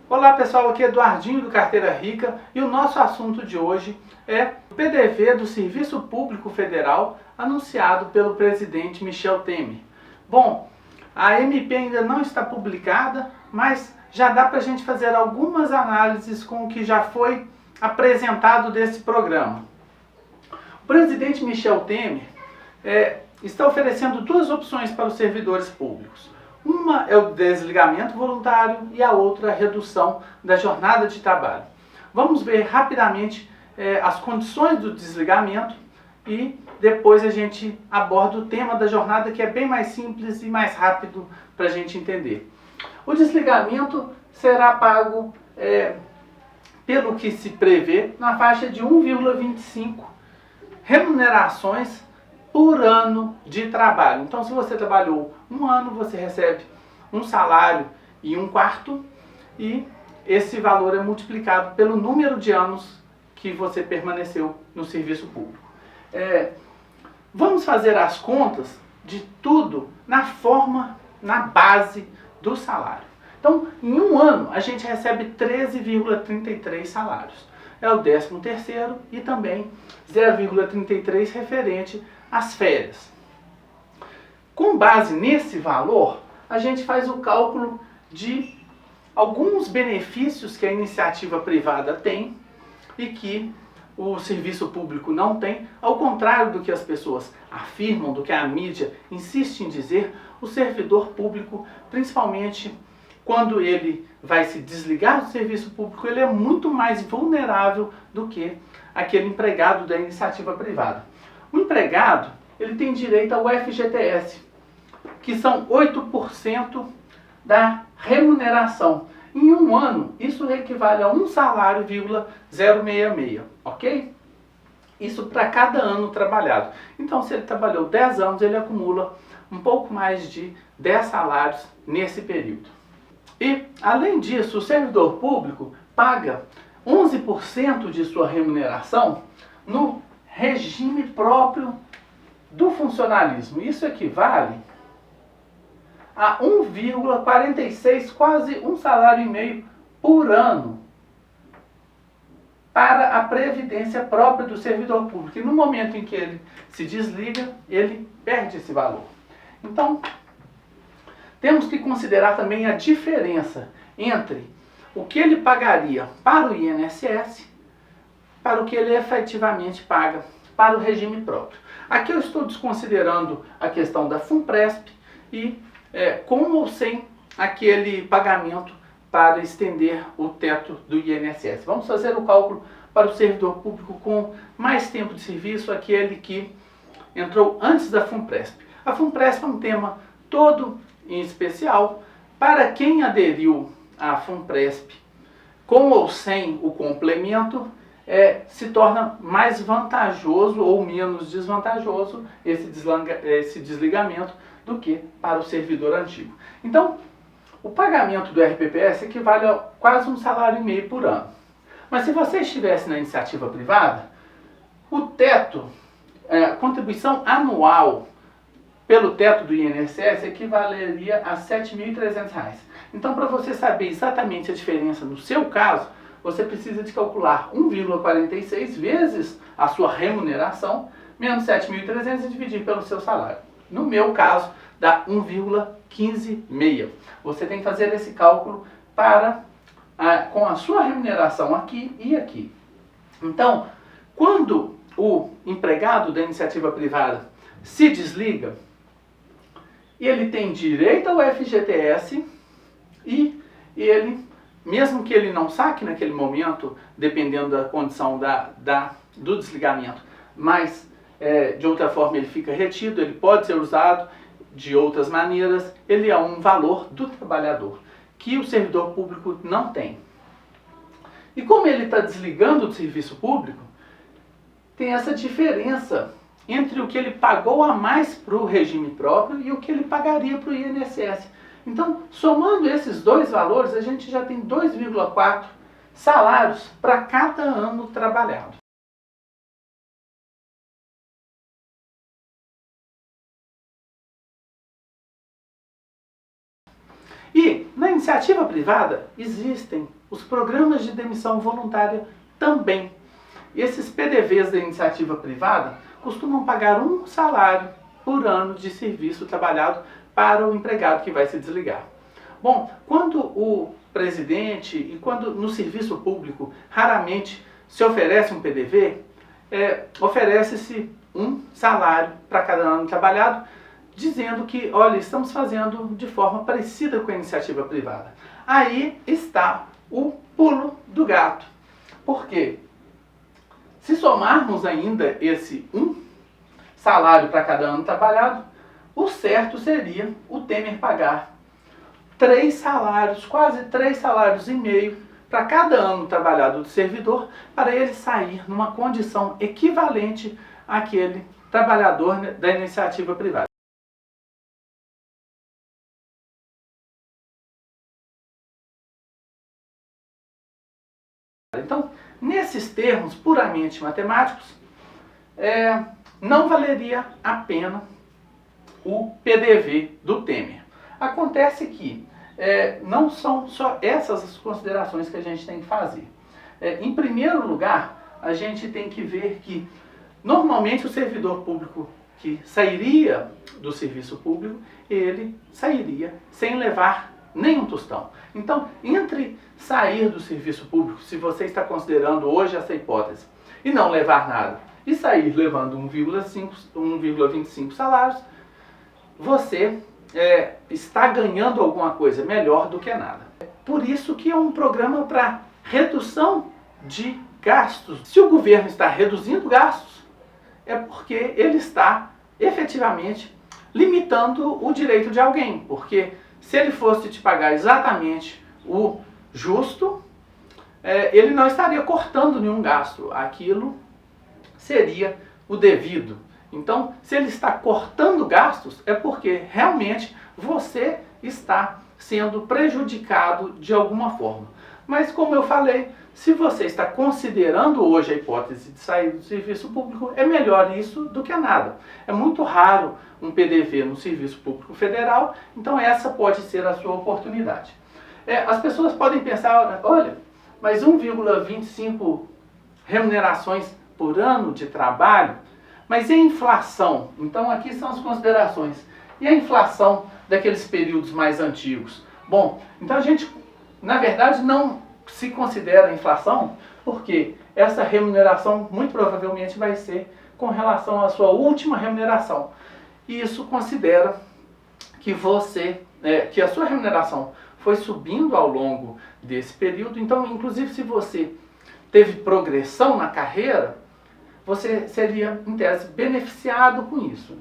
Olá pessoal, aqui é Eduardinho do Carteira Rica e o nosso assunto de hoje é o PDV do Serviço Público Federal anunciado pelo presidente Michel Temer. Bom, a MP ainda não está publicada, mas já dá para a gente fazer algumas análises com o que já foi apresentado desse programa. O presidente Michel Temer está oferecendo duas opções para os servidores públicos. Uma é o desligamento voluntário e a outra a redução da jornada de trabalho. Vamos ver rapidamente as condições do desligamento e depois a gente aborda o tema da jornada, que é bem mais simples e mais rápido para a gente entender. O desligamento será pago, pelo que se prevê, na faixa de 1,25 remunerações por ano de trabalho. Então, se você trabalhou um ano, você recebe um salário e um quarto, e esse valor é multiplicado pelo número de anos que você permaneceu no serviço público. Vamos fazer as contas de tudo na base do salário. Então, em um ano, a gente recebe 13,33 salários. É o 13º e também 0,33 referente às férias. Com base nesse valor, a gente faz o cálculo de alguns benefícios que a iniciativa privada tem e que o serviço público não tem. Ao contrário do que as pessoas afirmam, do que a mídia insiste em dizer, o servidor público, principalmente quando ele vai se desligar do serviço público, ele é muito mais vulnerável do que aquele empregado da iniciativa privada. O empregado, ele tem direito ao FGTS, que são 8% da remuneração. Em um ano, isso equivale a um salário, 0,66, ok? Isso para cada ano trabalhado. Então, se ele trabalhou 10 anos, ele acumula um pouco mais de 10 salários nesse período. E, além disso, o servidor público paga 11% de sua remuneração no regime próprio do funcionalismo. Isso equivale a 1,46, quase um salário e meio por ano, para a previdência própria do servidor público. E no momento em que ele se desliga, ele perde esse valor. Então, temos que considerar também a diferença entre o que ele pagaria para o INSS para o que ele efetivamente paga para o regime próprio. Aqui eu estou desconsiderando a questão da FUNPRESP e com ou sem aquele pagamento para estender o teto do INSS. Vamos fazer o cálculo para o servidor público com mais tempo de serviço, aquele que entrou antes da FUNPRESP. A FUNPRESP é um tema todo em especial. Para quem aderiu à FUNPRESP com ou sem o complemento, se torna mais vantajoso ou menos desvantajoso esse desligamento do que para o servidor antigo. Então, o pagamento do RPPS equivale a quase um salário e meio por ano. Mas se você estivesse na iniciativa privada, o teto, a contribuição anual pelo teto do INSS equivaleria a R$ 7.300. Então, para você saber exatamente a diferença no seu caso, você precisa de calcular 1,46 vezes a sua remuneração, menos 7.300 e dividir pelo seu salário. No meu caso, dá 1,156. Você tem que fazer esse cálculo com a sua remuneração aqui e aqui. Então, quando o empregado da iniciativa privada se desliga, ele tem direito ao FGTS e ele, mesmo que ele não saque naquele momento, dependendo da condição do desligamento, mas de outra forma ele fica retido, ele pode ser usado de outras maneiras, ele é um valor do trabalhador, que o servidor público não tem. E como ele está desligando do serviço público, tem essa diferença entre o que ele pagou a mais para o regime próprio e o que ele pagaria para o INSS. Então, somando esses dois valores, a gente já tem 2,4 salários para cada ano trabalhado. E na iniciativa privada existem os programas de demissão voluntária também. Esses PDVs da iniciativa privada costumam pagar um salário por ano de serviço trabalhado para o empregado que vai se desligar. Bom, quando o presidente e quando no serviço público raramente se oferece um PDV, oferece-se um salário para cada ano trabalhado, dizendo que, olha, estamos fazendo de forma parecida com a iniciativa privada. Aí está o pulo do gato. Por quê? Se somarmos ainda esse um salário para cada ano trabalhado, o certo seria o Temer pagar 3 salários, quase 3 salários e meio para cada ano trabalhado do servidor, para ele sair numa condição equivalente àquele trabalhador da iniciativa privada. Então, nesses termos puramente matemáticos, não valeria a pena o PDV do Temer. Acontece que não são só essas as considerações que a gente tem que fazer. Em primeiro lugar, a gente tem que ver que, normalmente, o servidor público que sairia do serviço público, ele sairia sem levar nenhum tostão. Então, entre sair do serviço público, se você está considerando hoje essa hipótese, e não levar nada, e sair levando 1,25 salários, você está ganhando alguma coisa melhor do que nada. Por isso que é um programa para redução de gastos. Se o governo está reduzindo gastos, é porque ele está efetivamente limitando o direito de alguém. Porque se ele fosse te pagar exatamente o justo, ele não estaria cortando nenhum gasto. Aquilo seria o devido. Então, se ele está cortando gastos, é porque realmente você está sendo prejudicado de alguma forma. Mas, como eu falei, se você está considerando hoje a hipótese de sair do serviço público, é melhor isso do que nada. É muito raro um PDV no serviço público federal, então essa pode ser a sua oportunidade. As pessoas podem pensar, olha, mas 1,25 remunerações por ano de trabalho, mas e a inflação? Então aqui são as considerações. E a inflação daqueles períodos mais antigos? Bom, então a gente, na verdade, não se considera a inflação, porque essa remuneração muito provavelmente vai ser com relação à sua última remuneração. E isso considera que que a sua remuneração foi subindo ao longo desse período. Então, inclusive, se você teve progressão na carreira, você seria, em tese, beneficiado com isso,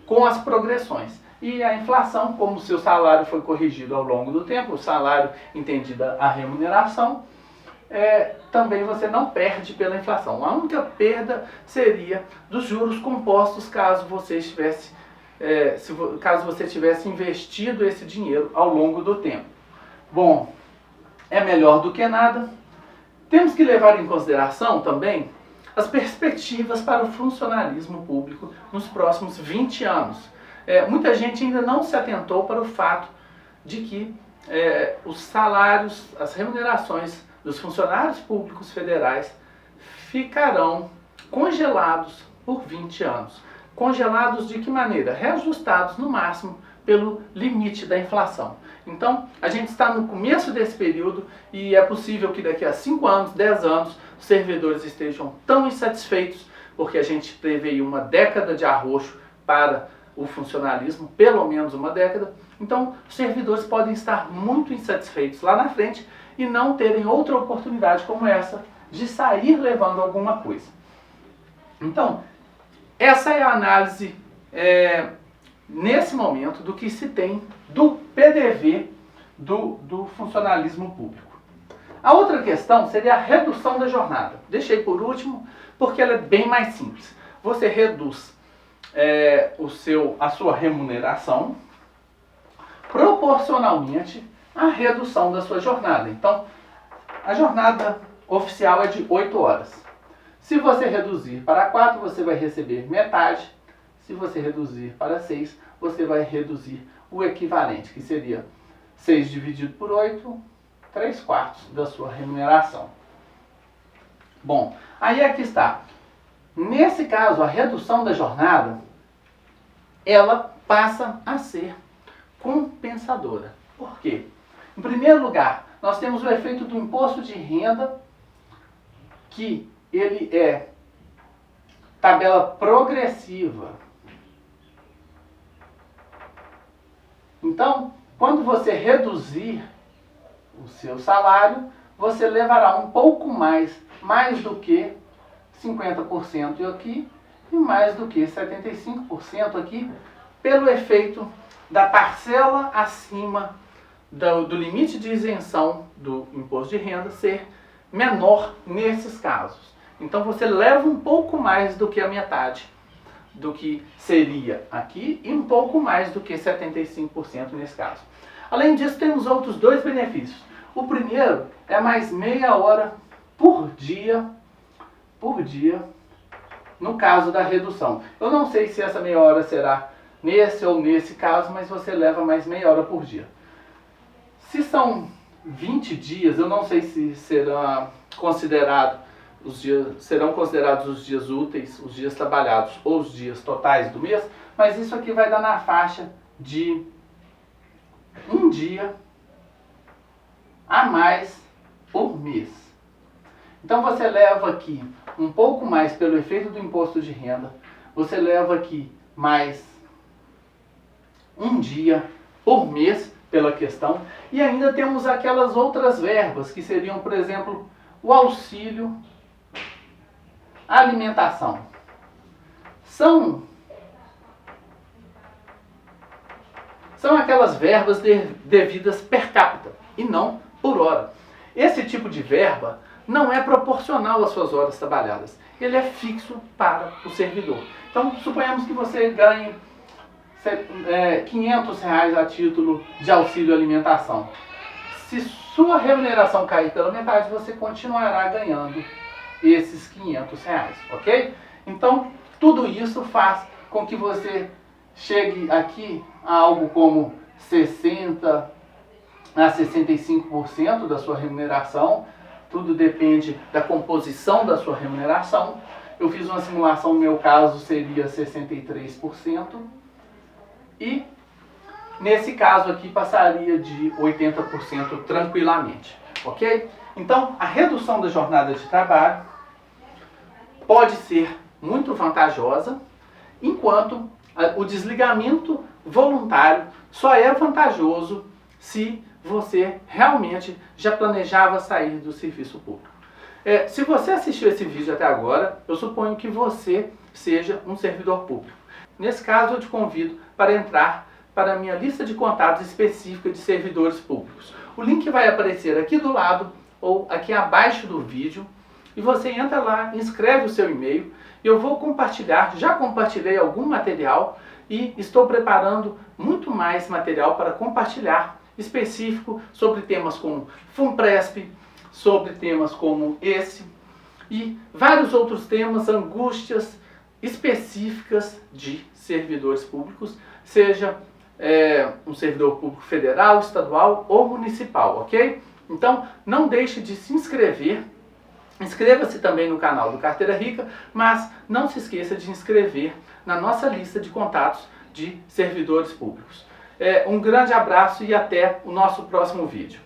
com as progressões. E a inflação, como o seu salário foi corrigido ao longo do tempo, o salário entendida a remuneração, também você não perde pela inflação. A única perda seria dos juros compostos caso você tivesse investido esse dinheiro ao longo do tempo. Bom, é melhor do que nada. Temos que levar em consideração também as perspectivas para o funcionalismo público nos próximos 20 anos. Muita gente ainda não se atentou para o fato de que os salários, as remunerações dos funcionários públicos federais ficarão congelados por 20 anos. Congelados de que maneira? Reajustados no máximo pelo limite da inflação. Então, a gente está no começo desse período e é possível que daqui a 5 anos, 10 anos, os servidores estejam tão insatisfeitos, porque a gente teve aí uma década de arroxo para o funcionalismo, pelo menos uma década. Então, os servidores podem estar muito insatisfeitos lá na frente e não terem outra oportunidade como essa de sair levando alguma coisa. Então, essa é a análise nesse momento do que se tem do PDV do funcionalismo público. A outra questão seria a redução da jornada. Deixei por último porque ela é bem mais simples. Você reduz a sua remuneração proporcionalmente à redução da sua jornada. Então, a jornada oficial é de 8 horas. Se você reduzir para 4, você vai receber metade. Se você reduzir para 6, você vai reduzir o equivalente, que seria 6 dividido por 8, 3/4 da sua remuneração. Bom, aí aqui está. Nesse caso, a redução da jornada, ela passa a ser compensadora. Por quê? Em primeiro lugar, nós temos o efeito do imposto de renda, que ele é tabela progressiva. Então, quando você reduzir o seu salário, você levará um pouco mais do que 50% aqui e mais do que 75% aqui, pelo efeito da parcela acima do limite de isenção do imposto de renda ser menor nesses casos. Então você leva um pouco mais do que a metade do que seria aqui e um pouco mais do que 75% nesse caso. Além disso, temos outros dois benefícios. O primeiro é mais meia hora por dia no caso da redução. Eu não sei se essa meia hora será nesse ou nesse caso, mas você leva mais meia hora por dia. Se são 20 dias, eu não sei se serão considerados os dias úteis, os dias trabalhados ou os dias totais do mês, mas isso aqui vai dar na faixa de um dia a mais por mês. Então você leva aqui um pouco mais pelo efeito do imposto de renda, você leva aqui mais um dia por mês pela questão, e ainda temos aquelas outras verbas que seriam, por exemplo, o auxílio alimentação. São aquelas verbas devidas per capita e não por hora. Esse tipo de verba não é proporcional às suas horas trabalhadas. Ele é fixo para o servidor. Então, suponhamos que você ganhe R$500 a título de auxílio alimentação. Se sua remuneração cair pela metade, você continuará ganhando esses R$500, ok? Então, tudo isso faz com que você chegue aqui a algo como 60% a 65% da sua remuneração. Tudo depende da composição da sua remuneração. Eu fiz uma simulação, no meu caso seria 63%. E nesse caso aqui passaria de 80% tranquilamente, ok? Então, a redução da jornada de trabalho pode ser muito vantajosa, enquanto o desligamento voluntário só é vantajoso se você realmente já planejava sair do serviço público. Se você assistiu esse vídeo até agora, eu suponho que você seja um servidor público. Nesse caso, eu te convido para entrar para a minha lista de contatos específica de servidores públicos. O link vai aparecer aqui do lado ou aqui abaixo do vídeo, e você entra lá, inscreve o seu e-mail, e eu vou compartilhar, já compartilhei algum material e estou preparando muito mais material para compartilhar, específico sobre temas como FUNPRESP, sobre temas como esse e vários outros temas, angústias específicas de servidores públicos, seja um servidor público federal, estadual ou municipal, ok? Então, não deixe de se inscrever. Inscreva-se também no canal do Carteira Rica, mas não se esqueça de inscrever na nossa lista de contatos de servidores públicos. Um grande abraço e até o nosso próximo vídeo.